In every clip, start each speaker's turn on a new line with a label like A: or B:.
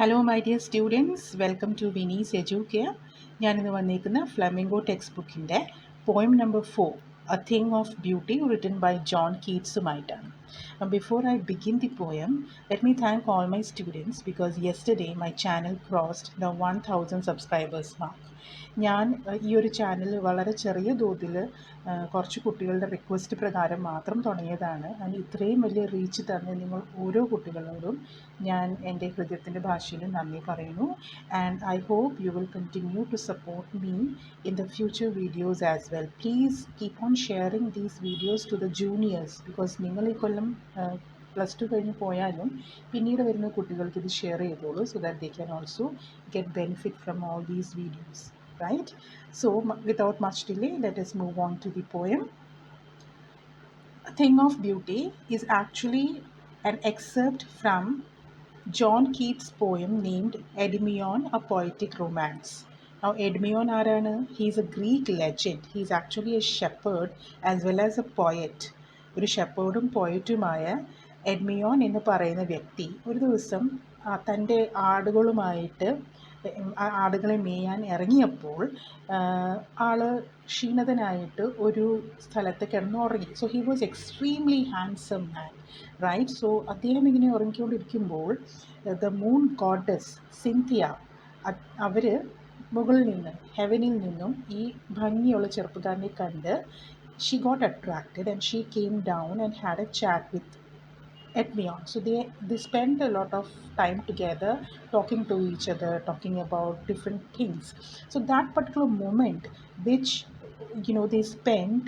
A: Hello my dear students, welcome to Vinee's Educare. ഞാനിന്ന് വന്നിരിക്കുന്ന Flamingo text ബുക്കിൻ്റെ poem number 4, a thing of beauty, written by John കീറ്റ്സുമായിട്ടാണ്. Before I begin the poem, let me thank all my students because yesterday my channel crossed the 1000 subscribers mark. ഞാൻ ഈ ഒരു channel വളരെ ചെറിയ തോതിൽ കുറച്ച് കുട്ടികളുടെ റിക്വസ്റ്റ് പ്രകാരം മാത്രം തുടങ്ങിയതാണ്. ആൻഡ് ഇത്രയും വലിയ റീച്ച് തന്ന നിങ്ങൾ ഓരോ കുട്ടികളോടും ഞാൻ എൻ്റെ ഹൃദയത്തിൻ്റെ ഭാഷയിൽ നന്ദി പറയുന്നു. And I hope you will continue to support me in the future videos as well. Please keep on sharing these videos to the juniors because നിങ്ങൾ ഈ കൊല്ലം +2 കഴിഞ്ഞ് പോയാലും പിന്നീട് വരുന്ന കുട്ടികൾക്ക് ഇത് ഷെയർ ചെയ്തോളൂ so that they can also get benefit from all these videos. Right? So without much delay, let us move on to the poem. A Thing of Beauty is actually an excerpt from John Keats' poem named Endymion, a Poetic Romance. Now, Endymion ആരാണ്? He is a Greek legend. He is actually a shepherd as well as a poet. ഒരു ഷെപ്പേർഡും പോയറ്റുമായ എഡ്മിയോൺ എന്ന് പറയുന്ന വ്യക്തി ഒരു ദിവസം തൻ്റെ ആടുകളുമായിട്ട് ആടുകളെ മേയാൻ ഇറങ്ങിയപ്പോൾ ആൾ ക്ഷീണിതനായിട്ട് ഒരു സ്ഥലത്ത് കിടന്നുറങ്ങി. So he was extremely handsome man, right? So അദ്ദേഹം ഇങ്ങനെ ഉറങ്ങിക്കൊണ്ടിരിക്കുമ്പോൾ ദ മൂൺ ഗോഡസ് സിന്തിയ അവർ മുകളിൽ നിന്ന് ഹെവനിൽ നിന്നും ഈ ഭംഗിയുള്ള ചെറുപ്പക്കാരനെ കണ്ട് she got attracted and she came down and had a chat with Edmion. So they spend a lot of time together talking to each other, talking about different things. So that particular moment which they spent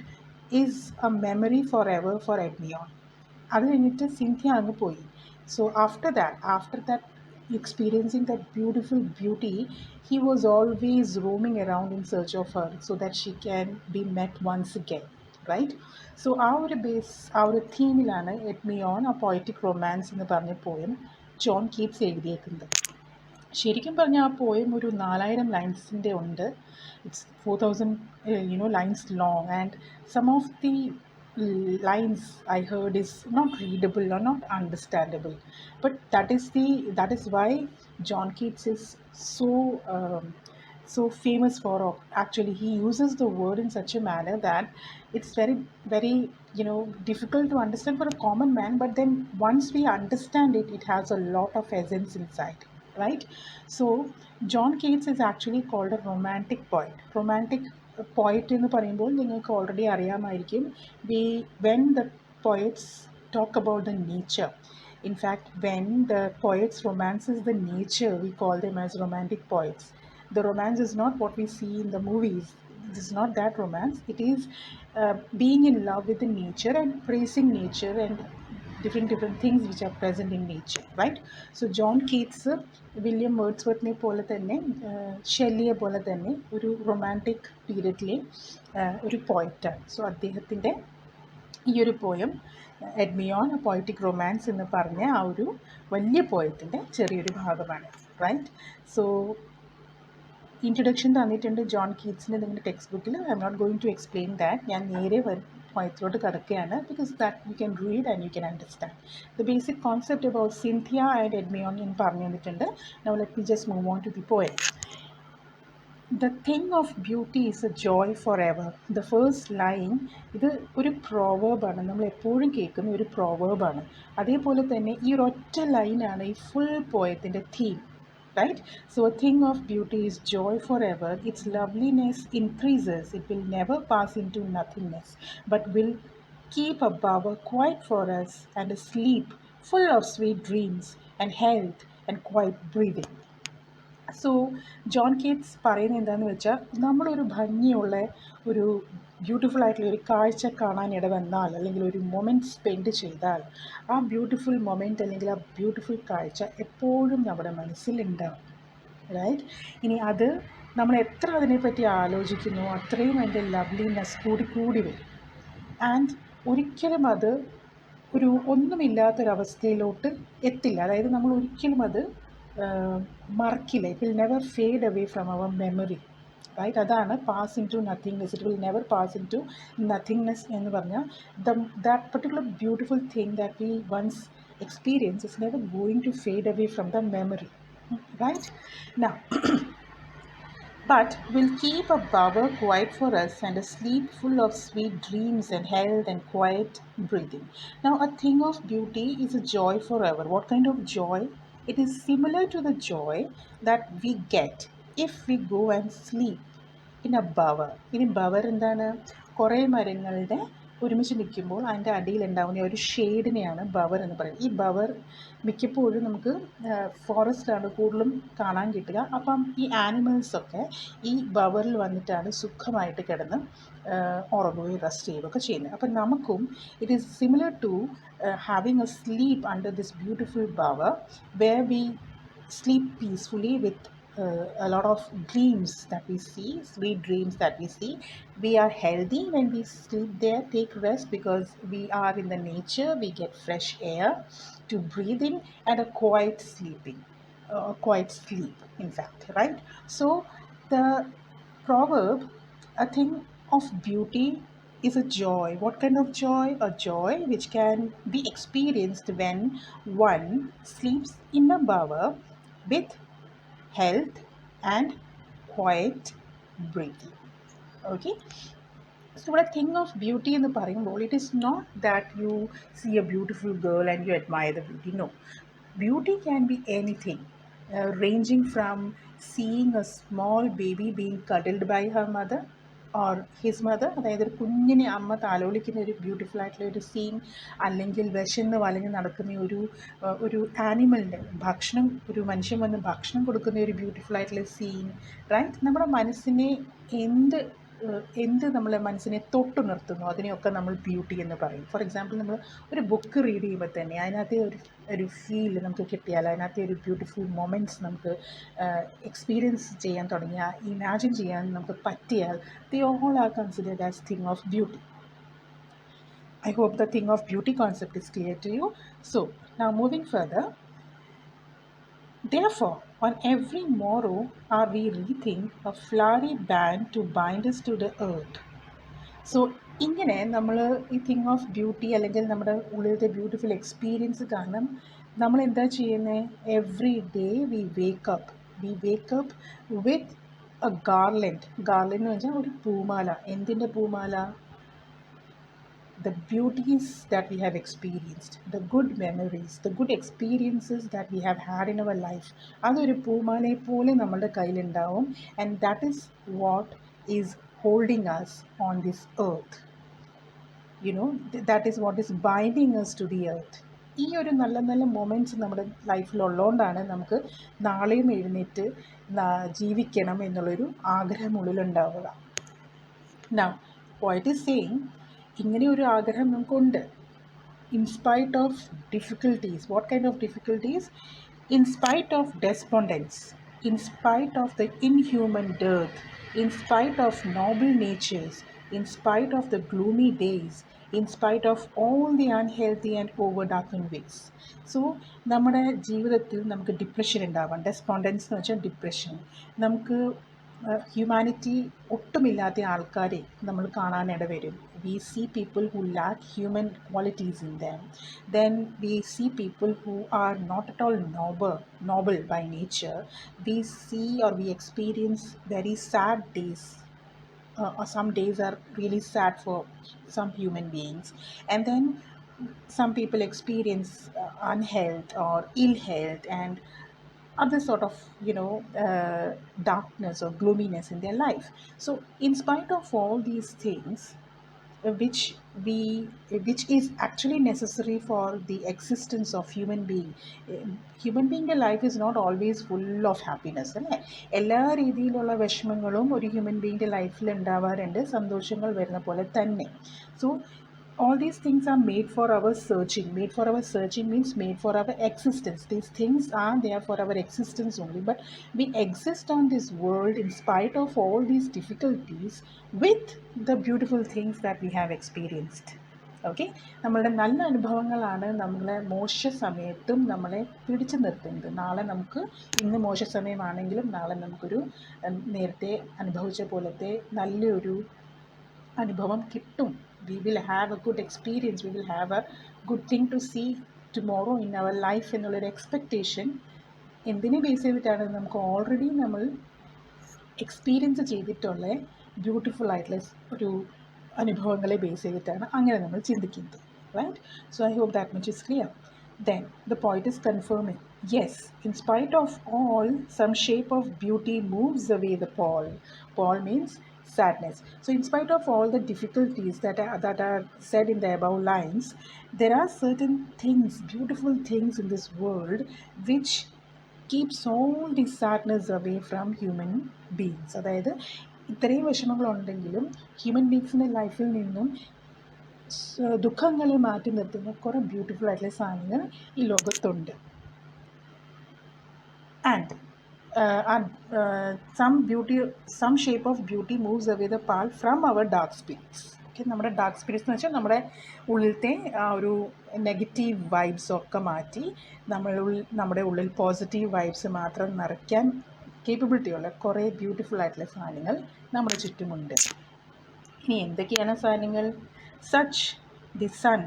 A: is a memory forever for Edmion. അത് കഴിഞ്ഞിട്ട് സിന്ധ്യ അങ്ങ് പോയി. So after that experiencing that beautiful beauty, he was always roaming around in search of her so that she can be met once again. Right? So ആ ഒരു തീമിലാണ് Endymion a poetic romance എന്ന് പറഞ്ഞ poem John Keats എഴുതിയേക്കുന്നത്. ശരിക്കും പറഞ്ഞാൽ ആ poem ഒരു 4000 ലൈൻസിൻ്റെ ഉണ്ട്. It's 4000 lines long and some of the lines I heard is not readable or not understandable, but that is why John Keats is so famous for. Actually, he uses the word in such a manner that it's very very difficult to understand for a common man, but then once we understand it, it has a lot of essence inside, right? So John Keats is actually called a romantic poet. Romantic poet എന്ന് പറയുമ്പോൾ നിങ്ങൾക്ക് already അറിയാമായിരിക്കും, when the poets talk about the nature. In fact, when the poets romances the nature, we call them as romantic poets. The romance is not what we see in the movies. This is not that romance. It is being in love with the nature and praising nature and different things which are present in nature, right? So John Keats William വേർഡ്സ്വർത്തിനെ പോലെ തന്നെ ഷെല്ലിയെ പോലെ തന്നെ ഒരു romantic പീരിയഡിലെ ഒരു പോയറ്റാണ്. So അദ്ദേഹത്തിൻ്റെ ഈ ഒരു poem Endymion a poetic romance എന്ന് പറഞ്ഞ ആ ഒരു വലിയ പോയത്തിൻ്റെ ചെറിയൊരു ഭാഗമാണ്, റൈറ്റ്? സോ ഇൻട്രൊഡക്ഷൻ തന്നിട്ടുണ്ട് ജോൺ കീറ്റ്സിൻ്റെ നിങ്ങളുടെ ടെക്സ്റ്റ് ബുക്കിൽ. I am not going to explain that. ഞാൻ നേരെ പോയത്തിലോട്ട് കിടക്കുകയാണ് because that you can read and you can understand the basic concept about Cynthia and Endymion എന്ന് പറഞ്ഞു തന്നിട്ടുണ്ട്. Now let me just move on to the poem. The thing of beauty is a joy forever. The first line, ഇത് ഒരു പ്രോവേർബാണ്, നമ്മൾ എപ്പോഴും കേൾക്കുന്ന ഒരു പ്രോവേർബാണ്. അതേപോലെ തന്നെ ഈ ഒരു ഒറ്റ ലൈനാണ് ഈ ഫുൾ പോയത്തിൻ്റെ theme, right? So a thing of beauty is joy forever. Its loveliness increases. It will never pass into nothingness, but will keep above a quiet for us and a sleep full of sweet dreams and health and quiet breathing. So John Keats പറയുന്നത് എന്താണെന്ന് വെച്ചാൽ, നമ്മളൊരു ഭംഗിയുള്ള ഒരു beautiful ആയിട്ടുള്ള ഒരു കാഴ്ച കാണാനിട വന്നാൽ അല്ലെങ്കിൽ ഒരു മൊമെൻറ്റ് സ്പെൻഡ് ചെയ്താൽ ആ ബ്യൂട്ടിഫുൾ മൊമെൻറ്റ് അല്ലെങ്കിൽ ആ ബ്യൂട്ടിഫുൾ കാഴ്ച എപ്പോഴും നമ്മുടെ മനസ്സിലുണ്ടാവും, റൈറ്റ്? ഇനി അത് നമ്മൾ എത്ര അതിനെപ്പറ്റി ആലോചിക്കുന്നു അത്രയും അതിൻ്റെ ലവ്ലിനെസ് കൂടി വരും. ആൻഡ് ഒരിക്കലും അത് ഒരു ഒന്നുമില്ലാത്തൊരവസ്ഥയിലോട്ട് എത്തില്ല. അതായത് നമ്മൾ ഒരിക്കലും അത് മറക്കില്ല. It will never fade away from our memory, right? അതാണ് pass into nothingness. It will never pass into nothingness എന്ന് പറഞ്ഞാൽ that particular beautiful thing that we once experience is never going to fade away from the memory, right? Now, but will keep a bower quiet for us and a sleep full of sweet dreams and health and quiet breathing. Now, a thing of beauty is a joy forever. What kind of joy? It is similar to the joy that we get if we go and sleep in a bower. ഇനി bowel എന്താണ്? കുറേ മരങ്ങളുടെ ഒരുമിച്ച് നിൽക്കുമ്പോൾ അതിൻ്റെ അടിയിലുണ്ടാവുന്ന ഒരു ഷെയ്ഡിനെയാണ് bowel എന്ന് പറയുന്നത്. ഈ ബവർ മിക്കപ്പോഴും നമുക്ക് ഫോറസ്റ്റിലാണ് കൂടുതലും കാണാൻ കിട്ടുക. അപ്പം ഈ ആനിമൽസൊക്കെ ഈ ബവറിൽ വന്നിട്ടാണ് സുഖമായിട്ട് കിടന്ന് ഉറങ്ങുകയും റെസ്റ്റ് ചെയ്യുകയൊക്കെ ചെയ്യുന്നത്. അപ്പം നമുക്കും it is similar to having a sleep under this beautiful bower where we sleep peacefully with a lot of dreams that we see, sweet dreams that we see. We are healthy when we sleep there, take rest, because we are in the nature, we get fresh air to breathe in and a quiet sleeping, quiet sleep, in fact, right? So, the proverb, a thing of beauty is a joy. What kind of joy? A joy which can be experienced when one sleeps in a bower with health and quiet breathing. Okay, so what I think of beauty in the പറയുമ്പോൾ it is not that you see a beautiful girl and you admire the beauty. No, beauty can be anything, ranging from seeing a small baby being cuddled by her mother or his mother, അതായത് ഒരു കുഞ്ഞിനെ അമ്മ താലോലിക്കുന്ന ഒരു beautiful ആയിട്ടുള്ള ഒരു scene, അല്ലെങ്കിൽ വിശന്ന് വലഞ്ഞ് നടക്കുന്ന ഒരു ആനിമലിൻ്റെ ഭക്ഷണം, ഒരു മനുഷ്യൻ വന്ന് ഭക്ഷണം കൊടുക്കുന്ന ഒരു ബ്യൂട്ടിഫുൾ ആയിട്ടുള്ള സീൻ, റൈറ്റ്? നമ്മുടെ മനസ്സിനെ എന്ത് നമ്മളെ മനസ്സിനെ തൊട്ടുണർത്തുന്നു അതിനെയൊക്കെ നമ്മൾ ബ്യൂട്ടി എന്ന് പറയും. ഫോർ എക്സാമ്പിൾ, നമ്മൾ ഒരു ബുക്ക് റീഡ് ചെയ്യുമ്പോൾ തന്നെ അതിനകത്തെ ഒരു ഫീൽ നമുക്ക് കിട്ടിയാൽ, അതിനകത്തെ ഒരു ബ്യൂട്ടിഫുൾ മൊമെൻറ്റ്സ് നമുക്ക് എക്സ്പീരിയൻസ് ചെയ്യാൻ തുടങ്ങിയാൽ, ഇമാജിൻ ചെയ്യാൻ നമുക്ക് പറ്റിയാൽ, they all are considered as thing of beauty. I hope the thing of beauty concept is clear to you. So, now moving further, therefore, on every morrow are we rethink a flowery band to bind us to the earth. So ഇങ്ങനെ നമ്മൾ ഈ thing of beauty അല്ലെങ്കിൽ നമ്മുടെ ഉള്ളിലത്തെ beautiful experience കാരണം നമ്മൾ എന്താ ചെയ്യുന്നത്? Every day we wake up with a garland എന്ന് വെച്ചാൽ ഒരു പൂമാല. എന്തിൻ്റെ പൂമാല? The beauties that we have experienced, the good memories, the good experiences that we have had in our life, അതൊരു പൂമാലയെ പോലെ നമ്മളുടെ കയ്യിലുണ്ടാവും. And that is what is holding us on this earth. That is what is binding us to the earth. ഈ ഒരു നല്ല നല്ല moments നമ്മുടെ ലൈഫിലുള്ളതുകൊണ്ടാണ് നമുക്ക് നാളെയും എഴുന്നേറ്റ് ജീവിക്കണം എന്നുള്ളൊരു ആഗ്രഹം ഉള്ളിലുണ്ടാവുക. Now, poet is saying, ഇങ്ങനെ ഒരു ആഗ്രഹം നമുക്കുണ്ട്. In spite of difficulties. What kind of difficulties? In spite of despondence, in spite of the inhuman dearth, in spite of noble natures, in spite of the gloomy days, in spite of all the unhealthy and overdarkened ways. So നമ്മുടെ ജീവിതത്തിൽ നമുക്ക് depression ഉണ്ടാവാം. ഡെസ്പോണ്ടൻസ് എന്ന് വെച്ചാൽ depression. നമുക്ക് humanity ഒട്ടുമില്ലാത്ത ആൾക്കാരെ നമ്മൾ കാണാനിട വരും. We see people who lack human qualities in them. Then we see people who are not at all noble by nature. We see or we experience very sad days. Or some days are really sad for some human beings. And then some people experience unhealth or ill health and other sort of darkness or gloominess in their life. So in spite of all these things, which is actually necessary for the existence of human being life is not always full of happiness, അല്ലേ? എല്ലാ രീതിയിലുള്ള വിഷമങ്ങളും ഒരു human ബീയിൻ്റെ ലൈഫിൽ ഉണ്ടാവാറുണ്ട്, സന്തോഷങ്ങൾ വരുന്ന പോലെ തന്നെ. So all these things are made for our searching. Made for our searching means made for our existence. These things are there for our existence only, but we exist on this world in spite of all these difficulties with the beautiful things that we have experienced. Okay, നമ്മളുടെ നല്ല അനുഭവങ്ങളാണ് നമ്മളെ മോശ സമയത്തും നമ്മളെ പിടിച്ചു നിർത്തുന്നത്. നാളെ നമുക്ക് ഇന്ന് മോശ സമയമാണെങ്കിലും നാളെ നമുക്കൊരു നേരത്തെ അനുഭവിച്ച പോലത്തെ നല്ലൊരു അനുഭവം കിട്ടും. We will have a good experience, we will have a good thing to see tomorrow in our life എന്നുള്ളൊരു എക്സ്പെക്റ്റേഷൻ എന്തിനെ ബേസ് ചെയ്തിട്ടാണ്? നമുക്ക് ഓൾറെഡി നമ്മൾ എക്സ്പീരിയൻസ് ചെയ്തിട്ടുള്ള ബ്യൂട്ടിഫുൾ ആയിട്ടുള്ള ഒരു അനുഭവങ്ങളെ ബേസ് ചെയ്തിട്ടാണ് അങ്ങനെ നമ്മൾ ചിന്തിക്കുന്നത്. Right? So I hope that much is clear. Then the poet is confirming, yes, in spite of all, some shape of beauty moves away the pall. Pall means sadness. So in spite of all the difficulties that are said in the above lines, there are certain things, beautiful things in this world which keeps all the sadness away from human beings. അതായത് ഇത്രയും വിഷമങ്ങളുണ്ടെങ്കിലും human ബീങ്സിൻ്റെ ലൈഫിൽ നിന്നും ദുഃഖങ്ങളെ മാറ്റി നിർത്തുന്ന കുറേ beautiful ആയിട്ടുള്ള സാധനങ്ങൾ ഈ ലോകത്തുണ്ട്. And some shape of beauty moves away the pall from our dark spirits. Okay, നമ്മുടെ ഡാർക്ക് സ്പിരിറ്റ്സ് എന്ന് വെച്ചാൽ നമ്മുടെ ഉള്ളിലത്തെ ആ ഒരു നെഗറ്റീവ് വൈബ്സ് ഒക്കെ മാറ്റി നമ്മുടെ ഉള്ളിൽ പോസിറ്റീവ് വൈബ്സ് മാത്രം നിറയ്ക്കാൻ കേപ്പബിലിറ്റിയുള്ള കുറേ ബ്യൂട്ടിഫുൾ ആയിട്ടുള്ള സാധനങ്ങൾ നമ്മുടെ ചുറ്റുമുണ്ട്. ഇനി എന്തൊക്കെയാണ് സാധനങ്ങൾ? Such the sun,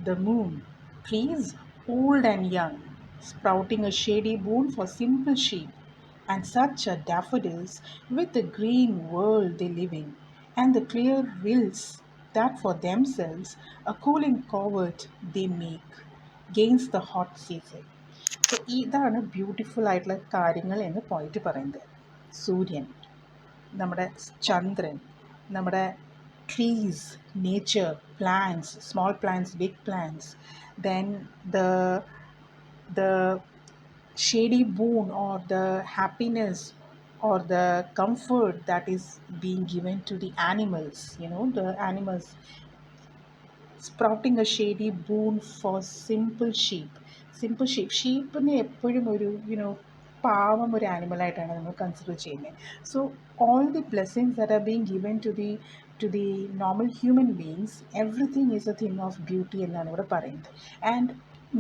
A: the moon, trees old and young, sprouting a shady boon for simple sheep, and such are daffodils with the green world they live in, and the clear rills that for themselves a cooling covert they make against the hot season. So ഇതാണ് beautiful ആയിട്ടുള്ള കാര്യങ്ങൾ എന്ന് പോയിട്ട് പറയുന്നത്. സൂര്യൻ, നമ്മുടെ ചന്ദ്രൻ, നമ്മുടെ trees, nature, plants, small plants, big plants, then the shady boon or the happiness or the comfort that is being given to the animals, the animals, sprouting a shady boon for simple sheep. ഷീപ്പിനെ എപ്പോഴും ഒരു പാവം ഒരു ആനിമലായിട്ടാണ് നമ്മൾ consider ചെയ്യുന്നത്. So all the blessings that are being given to the normal human beings, everything is a thing of beauty എന്നാണ് ഇവിടെ പറയുന്നത്. And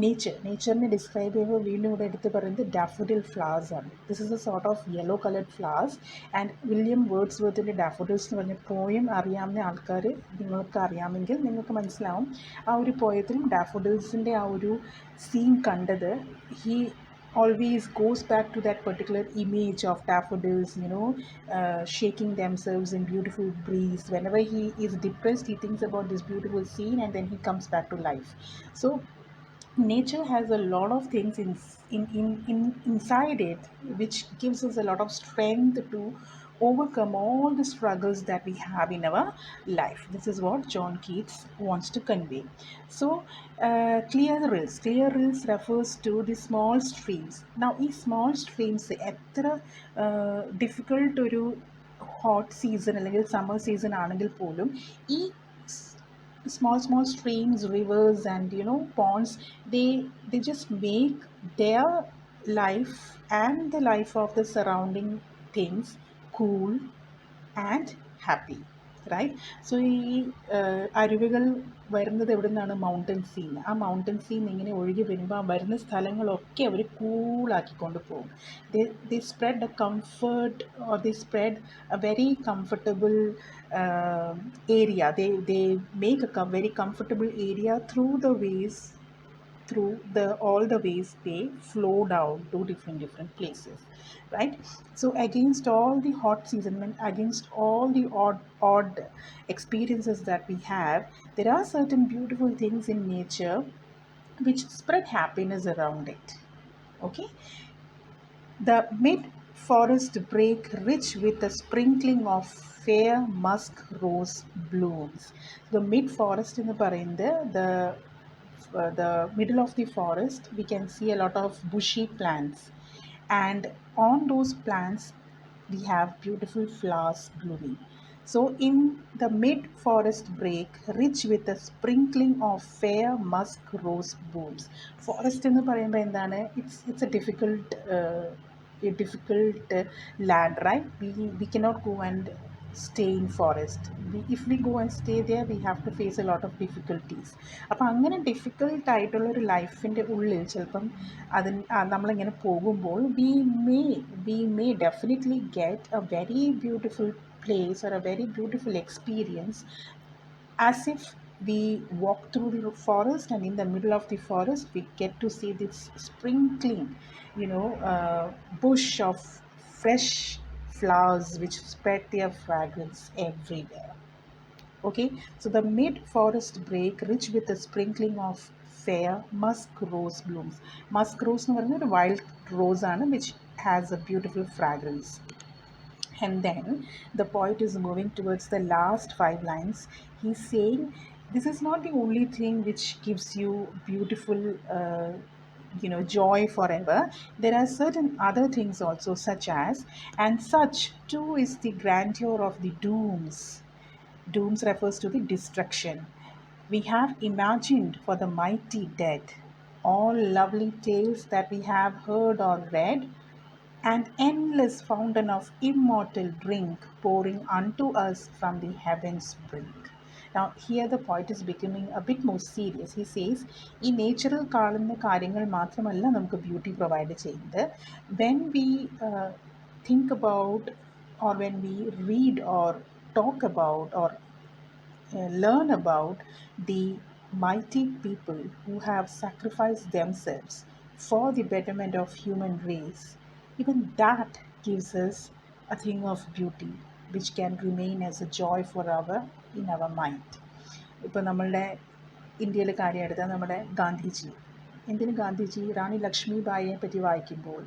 A: നേച്ചറിനെ describe ചെയ്യുമ്പോൾ വീണ്ടും ഇവിടെ എടുത്ത് പറയുന്നത് ഡാഫോഡിൽ ഫ്ലവേഴ്സ് ആണ്. This is a sort of yellow coloured flowers. And William വേർഡ്സ്വർത്തിന്റെ ഡാഫോഡിൽസ് എന്ന് പറഞ്ഞ പോയം അറിയാവുന്ന ആൾക്കാർ, നിങ്ങൾക്ക് അറിയാമെങ്കിൽ നിങ്ങൾക്ക് മനസ്സിലാവും. ആ ഒരു പോയത്തിലും ഡാഫോഡിൽസിൻ്റെ ആ ഒരു സീൻ കണ്ടത്, he always goes back to that particular image of daffodils, shaking themselves in beautiful breeze. Whenever he is depressed, he thinks about this beautiful scene and then he comes back to life. So nature has a lot of things inside it which gives us a lot of strength to overcome all the struggles that we have in our life. This is what John Keats wants to convey. So clear rills refers to the small streams. Now these small streams എത്ര difficult ഒരു hot season അല്ലെങ്കിൽ summer season ആണെങ്കിൽ പോലും ഈ small streams, rivers, and ponds, they just make their life and the life of the surrounding things cool and happy, right? So ഈ അരുവികൾ വരുന്നത് എവിടെ നിന്നാണ്? മൗണ്ടൻസിൽ നിന്ന്. ആ മൗണ്ടൻസിൽ നിന്ന് ഇങ്ങനെ ഒഴുകി വരുമ്പോൾ ആ വരുന്ന സ്ഥലങ്ങളൊക്കെ അവർ കൂളാക്കിക്കൊണ്ട് പോകും. they spread a comfort, or they spread a very comfortable area. They make a very comfortable area through the ways, through all the ways they flow down to different places, right? So against all the hot season, against all the odd experiences that we have, there are certain beautiful things in nature which spread happiness around it. Okay, the mid-forest brake rich with a sprinkling of fair musk rose blooms. The mid-forest എന്ന് പറയുന്നത് the middle of the forest, we can see a lot of bushy plants, and on those plants we have beautiful flowers blooming. So in the mid-forest brake rich with a sprinkling of fair musk rose blooms. Forest എന്ന് പറയുമ്പോൾ എന്താണ്? It's a difficult land, right? We cannot go and stay in forest. If we go and stay there, we have to face a lot of difficulties. അപ്പോൾ അങ്ങനെ ഡിഫിക്കൽട്ടായിട്ടുള്ളൊരു ലൈഫിൻ്റെ ഉള്ളിൽ ചിലപ്പം നമ്മളിങ്ങനെ പോകുമ്പോൾ we may definitely get a very beautiful place or a very beautiful experience, as if we walk through the forest, and in the middle of the forest we get to see this sprinkling, bush of fresh flowers which spread their fragrance everywhere. Okay, so the mid forest break rich with a sprinkling of fair musk rose blooms. Musk rose എന്ന് പറയുന്നത് ഒരു wild rose ആണ്, which has a beautiful fragrance. And then the poet is moving towards the last five lines. He's saying, this is not the only thing which gives you beautiful, joy forever. There are certain other things also, such as, and such too is the grandeur of the dooms. Dooms refers to the destruction we have imagined for the mighty dead. All lovely tales that we have heard or read, and endless fountain of immortal drink pouring unto us from the heavens brink. Now, here the poet is becoming a bit more serious. He says, ഈ നേച്ചറിൽ കാണുന്ന കാര്യങ്ങൾ മാത്രമല്ല നമുക്ക് beauty provide ചെയ്യുന്നത്. When we think about, or when we read or talk about, or learn about the mighty people who have sacrificed themselves for the betterment of human race, even that gives us a thing of beauty which can remain as a joy forever in our mind. ഇപ്പോൾ നമ്മളുടെ ഇന്ത്യയിലെ കാര്യം എടുത്താൽ നമ്മുടെ ഗാന്ധിജി, എന്തിന് ഗാന്ധിജി, റാണി ലക്ഷ്മിബായിയെ പറ്റി വായിക്കുമ്പോൾ,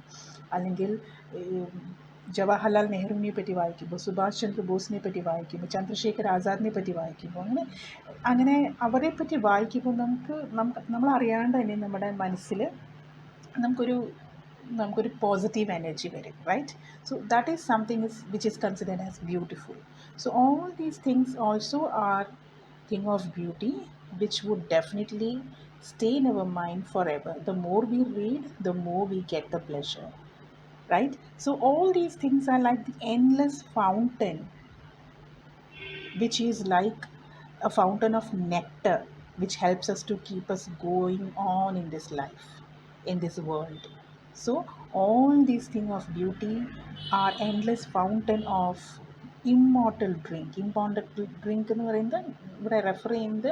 A: അല്ലെങ്കിൽ ജവഹർലാൽ നെഹ്റുവിനെ പറ്റി വായിക്കുമ്പോൾ, സുഭാഷ് ചന്ദ്ര ബോസിനെ പറ്റി വായിക്കുമ്പോൾ, ചന്ദ്രശേഖർ ആസാദിനെ പറ്റി വായിക്കുമ്പോൾ, അങ്ങനെ അങ്ങനെ അവരെ പറ്റി വായിക്കുമ്പോൾ നമ്മൾ അറിയാണ്ട് തന്നെ നമ്മുടെ മനസ്സിൽ നമുക്കൊരു നമുക്കൊരു പോസിറ്റീവ് എനർജി വരും, right? So that is something which is considered as beautiful. So all these things also are thing of beauty which would definitely stay in our mind forever. The more we read, the more we get the pleasure, right? So all these things are like the endless fountain, which is like a fountain of nectar, which helps us to keep us going on in this life, in this world. So all these things of beauty are endless fountain of immortal drink. Immortal drink എന്ന് പറയുന്നത് ഇവിടെ refer ചെയ്യുന്നത്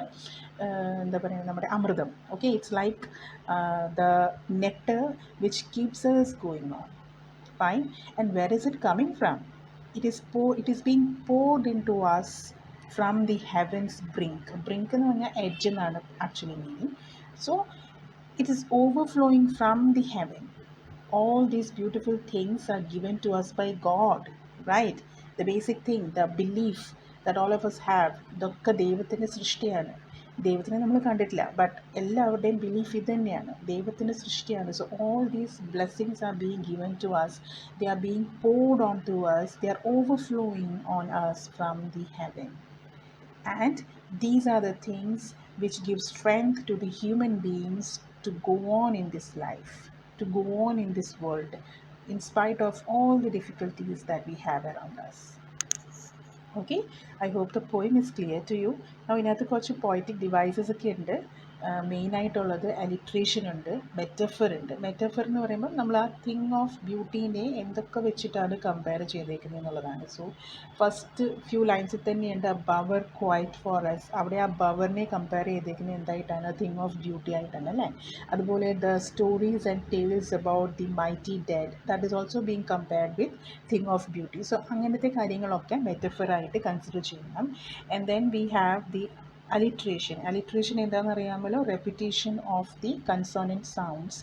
A: എന്താ പറയുക, നമ്മുടെ അമൃതം. Okay, it's like the nectar which keeps us going on. Fine. And where is it coming from? It is being poured into us from the heavens brink. Brink എന്ന് പറഞ്ഞാൽ edge എന്നാണ് actually meaning. So it is overflowing from the heaven. All these beautiful things are given to us by God, right? The basic thing, the belief that all of us have, ഇതൊക്കെ ദൈവത്തിൻ്റെ സൃഷ്ടിയാണ്. ദൈവത്തിനെ നമ്മൾ കണ്ടിട്ടില്ല, but എല്ലാവരുടെയും belief ഇത് തന്നെയാണ്, ദൈവത്തിൻ്റെ സൃഷ്ടിയാണ്. So all these blessings are being given to us, they are being poured on to us, they are overflowing on us from the heaven. And these are the things which give strength to the human beings to go on in this life, to go on in this world, in spite of all the difficulties that we have around us. Okay, I hope the poem is clear to you. Now ഇതിനകത്ത് കുറച്ച് poetic devices ഒക്കെ ഉണ്ട്. മെയിനായിട്ടുള്ളത് alliteration ഉണ്ട്, metaphor ഉണ്ട്. Metaphor എന്ന് പറയുമ്പോൾ നമ്മൾ ആ തിങ് ഓഫ് ബ്യൂട്ടീനെ എന്തൊക്കെ വെച്ചിട്ടാണ് കമ്പയർ ചെയ്തേക്കുന്നത് എന്നുള്ളതാണ്. സോ ഫസ്റ്റ് ഫ്യൂ ലൈൻസിൽ തന്നെയുണ്ട് a bower quiet for us. അവിടെ ആ ബവറിനെ കമ്പയർ ചെയ്തേക്കുന്നത് എന്തായിട്ടാണ്? തിങ് ഓഫ് ബ്യൂട്ടി ആയിട്ടാണ്, അല്ലേ? അതുപോലെ the stories and tales about the mighty dead, that is also being compared with thing of beauty. So അങ്ങനത്തെ കാര്യങ്ങളൊക്കെ മെറ്റഫറായിട്ട് കൺസിഡർ ചെയ്യണം. And then we have the alliteration. Alliteration എന്താണെന്ന് അറിയാമല്ലോ? repetition of the consonant sounds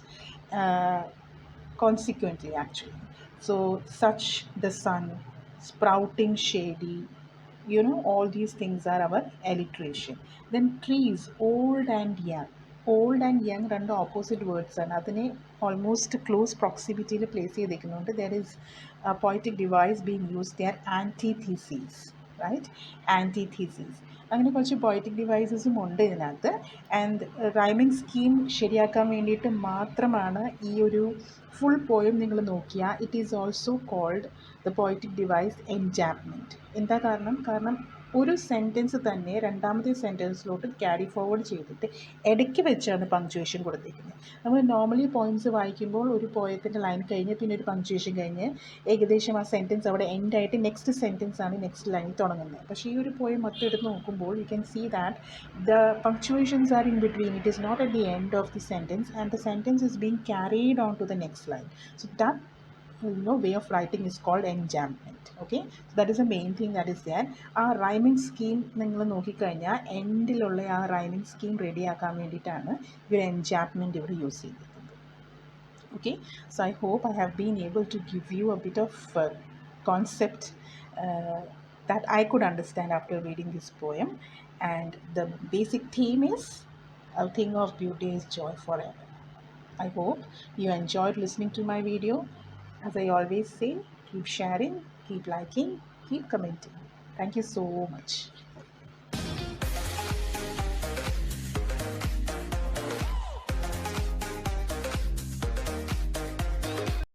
A: consequently actually. So such, the sun, sprouting, shady, all these things are our alliteration. Then trees, old and young. Old and young രണ്ട് opposite words ആണ്. അതിനെ almost close പ്രോക്സിമിറ്റിയിൽ place ചെയ്തേക്കുന്നുണ്ട്. There is poetic device being use, there antithesis, right? Antithesis. അങ്ങനെ കുറച്ച് poetic ഡിവൈസസും ഉണ്ട് ഇതിനകത്ത്. And rhyming scheme ശരിയാക്കാൻ വേണ്ടിയിട്ട് മാത്രമാണ് ഈ ഒരു ഫുൾ പോയം നിങ്ങൾ നോക്കിയാൽ it is also called the poetic device enjambment. എന്താ കാരണം? ഒരു സെൻറ്റൻസ് തന്നെ രണ്ടാമത്തെ സെൻറ്റൻസിലോട്ട് ക്യാരി ഫോർവേഡ് ചെയ്തിട്ട് ഇടയ്ക്ക് വെച്ചാണ് പങ്ക്ച്വേഷൻ കൊടുത്തിരിക്കുന്നത്. നമ്മൾ നോർമലി പോയിൻറ്റ്സ് വായിക്കുമ്പോൾ ഒരു പോയത്തിൻ്റെ ലൈൻ കഴിഞ്ഞ് പിന്നെ ഒരു പങ്ക്ച്വേഷൻ കഴിഞ്ഞ് ഏകദേശം ആ സെൻറ്റൻസ് അവിടെ എൻഡ് ആയിട്ട് നെക്സ്റ്റ് സെൻറ്റൻസ് ആണ് നെക്സ്റ്റ് ലൈനിൽ തുടങ്ങുന്നത്. പക്ഷേ ഈ ഒരു പോയം മൊത്തം എടുത്ത് നോക്കുമ്പോൾ you can see that the punctuations are in between. It is not at the end of the sentence, and the sentence is being carried on to the next line. So that way of writing is called enjambment. Okay, so that is the main thing that is there. ആ rhyming scheme നിങ്ങൾ നോക്കിക്കഴിഞ്ഞാൽ എൻഡിലുള്ള ആ rhyming scheme ready ആക്കാൻ വേണ്ടിയിട്ടാണ് ഈ ഒരു എൻജാംപ്മെൻറ്റ് ഇവിടെ use ചെയ്തിരിക്കുന്നത്. Okay, so I hope I have been able to give you a bit of concept that I could understand after reading this poem. And the basic theme is a thing of beauty is joy forever. I hope you enjoyed listening to my video. As I always say, keep sharing, keep liking, keep commenting. Thank you so much.